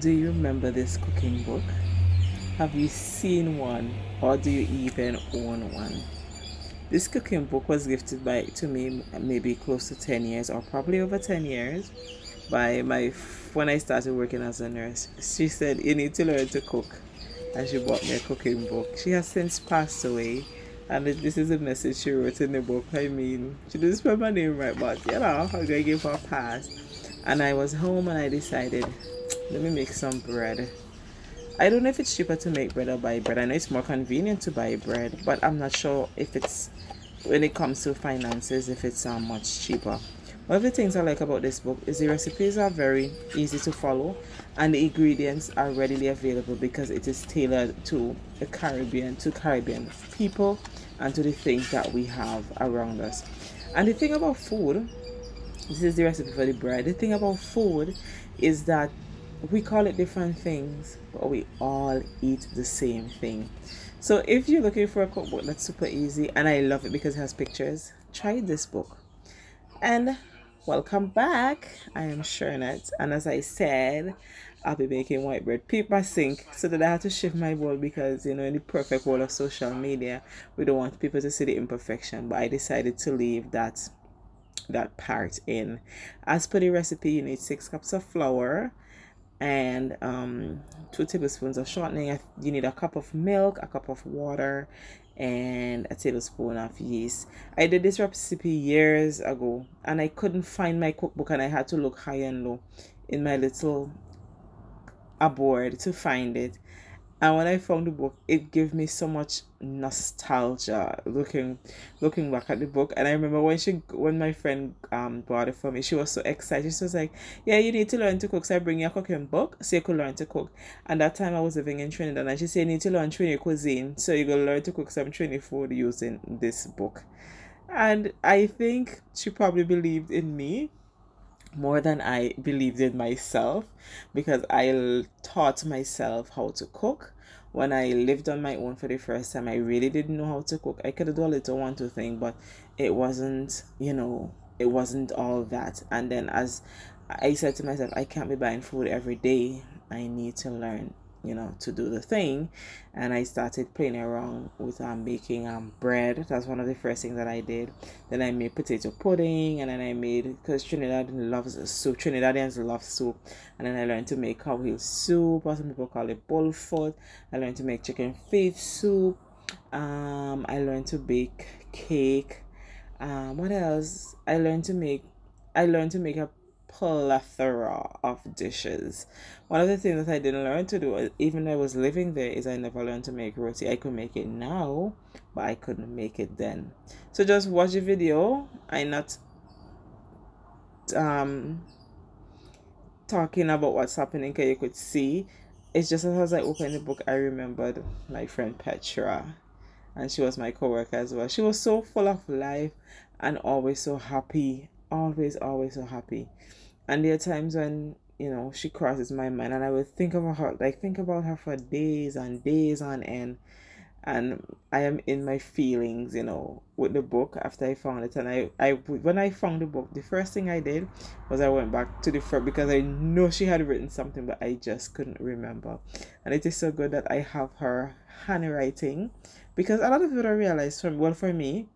Do you remember this cooking book? Have you seen one, or do you even own one? This cooking book was gifted by to me maybe close to 10 years, or probably over 10 years, by when I started working as a nurse. She said, "You need to learn to cook." And she bought me a cooking book. She has since passed away. And this is a message she wrote in the book. I mean, she didn't spell my name right, but I'm going to give her a pass. And I was home and I decided, let me make some bread. I don't know if it's cheaper to make bread or buy bread. I know it's more convenient to buy bread, but I'm not sure if it's, when it comes to finances, if it's much cheaper. One of the things I like about this book is the recipes are very easy to follow and the ingredients are readily available because it is tailored to Caribbean people and to the things that we have around us. And the thing about food, this is the recipe for the bread. The thing about food is that we call it different things, but we all eat the same thing. So if you're looking for a cookbook that's super easy, and I love it because it has pictures, try this book. And welcome back. I am Shernette, and as I said, I'll be making white bread. Paper sink, so that I had to shift my bowl because in the perfect world of social media, we don't want people to see the imperfection. But I decided to leave that part in. As per the recipe, you need 6 cups of flour and 2 tablespoons of shortening. You need a cup of milk, a cup of water, and a tablespoon of yeast. I did this recipe years ago and I couldn't find my cookbook and I had to look high and low in my little board to find it. And when I found the book, it gave me so much nostalgia looking back at the book. And I remember when my friend bought it for me, she was so excited. She was like, "Yeah, you need to learn to cook. So I bring you a cooking book so you could learn to cook." And that time I was living in Trinidad, and she said, "You need to learn Trini cuisine. So you're gonna learn to cook some Trini food using this book." And I think she probably believed in me more than I believed in myself because I taught myself how to cook. When I lived on my own for the first time, I really didn't know how to cook. I could do a little one, two thing, but it wasn't, it wasn't all that. And then as I said to myself, I can't be buying food every day. I need to learn, to do the thing. And I started playing around with making bread. That's one of the first things that I did. Then I made potato pudding, and then I made, because Trinidadians love soup. And then I learned to make cow heel soup, or some people call it bullfoot. I learned to make chicken feet soup. I learned to bake cake. What else? I learned to make a plethora of dishes. One of the things that I didn't learn to do, even though I was living there, is I never learned to make roti. I could make it now, but I couldn't make it then. So just watch the video. I'm not talking about what's happening because you could see. It's just as I opened the book, I remembered my friend Petra, and she was my coworker as well. She was so full of life and always so happy, always so happy. And there are times when she crosses my mind, and I would think about her for days and days on end. And I am in my feelings, with the book after I found it. And when I found the book, the first thing I did was I went back to the front because I know she had written something, but I just couldn't remember. And it is so good that I have her handwriting, because a lot of people don't realize, for me,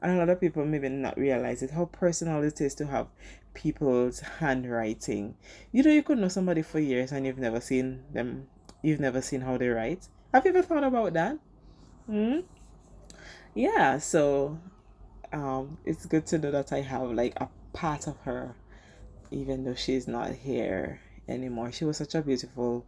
and a lot of people maybe not realize it, how personal it is to have people's handwriting. You could know somebody for years and you've never seen them, you've never seen how they write. Have you ever thought about that? Hmm? Yeah, so it's good to know that I have like a part of her, even though she's not here anymore. She was such a beautiful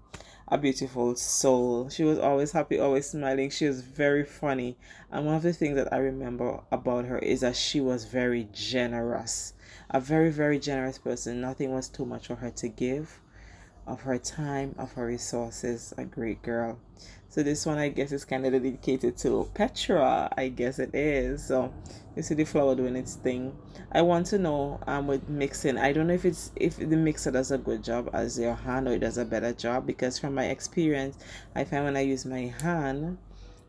soul. She was always happy, always smiling. She was very funny. And one of the things that I remember about her is that she was very generous. A very, very generous person. Nothing was too much for her to give of her time, of her resources. A great girl. So this one, I guess, is kind of dedicated to Petra. I guess it is. So you see the flour doing its thing. I want to know with mixing. I don't know if the mixer does a good job as your hand, or it does a better job, because from my experience, I find when I use my hand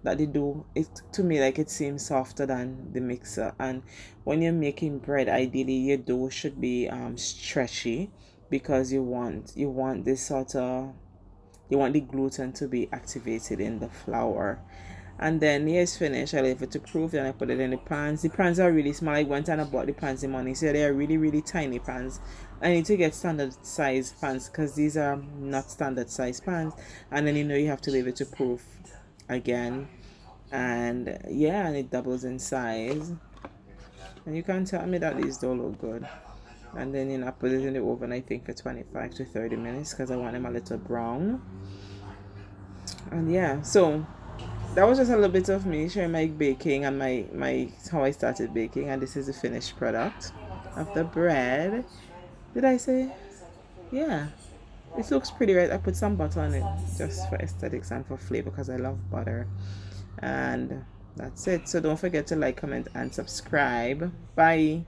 that they do it, to me, like it seems softer than the mixer. And when you're making bread, ideally your dough should be stretchy, because you want this sort of they want the gluten to be activated in the flour. And then here's finished. I leave it to proof. Then I put it in the pans. The pans are really small. I went and I bought the pans in money, so they are really tiny pans. I need to get standard size pans because these are not standard size pans. And then you have to leave it to proof again. And yeah, and it doubles in size. And you can tell me that these don't look good. And then I put it in the oven, I think for 25 to 30 minutes because I want them a little brown. And yeah, so that was just a little bit of me sharing my baking and my how I started baking. And this is the finished product of the bread. Did I say? Yeah, it looks pretty, right? I put some butter on it just for aesthetics and for flavor because I love butter. And that's it. So don't forget to like, comment, and subscribe. Bye.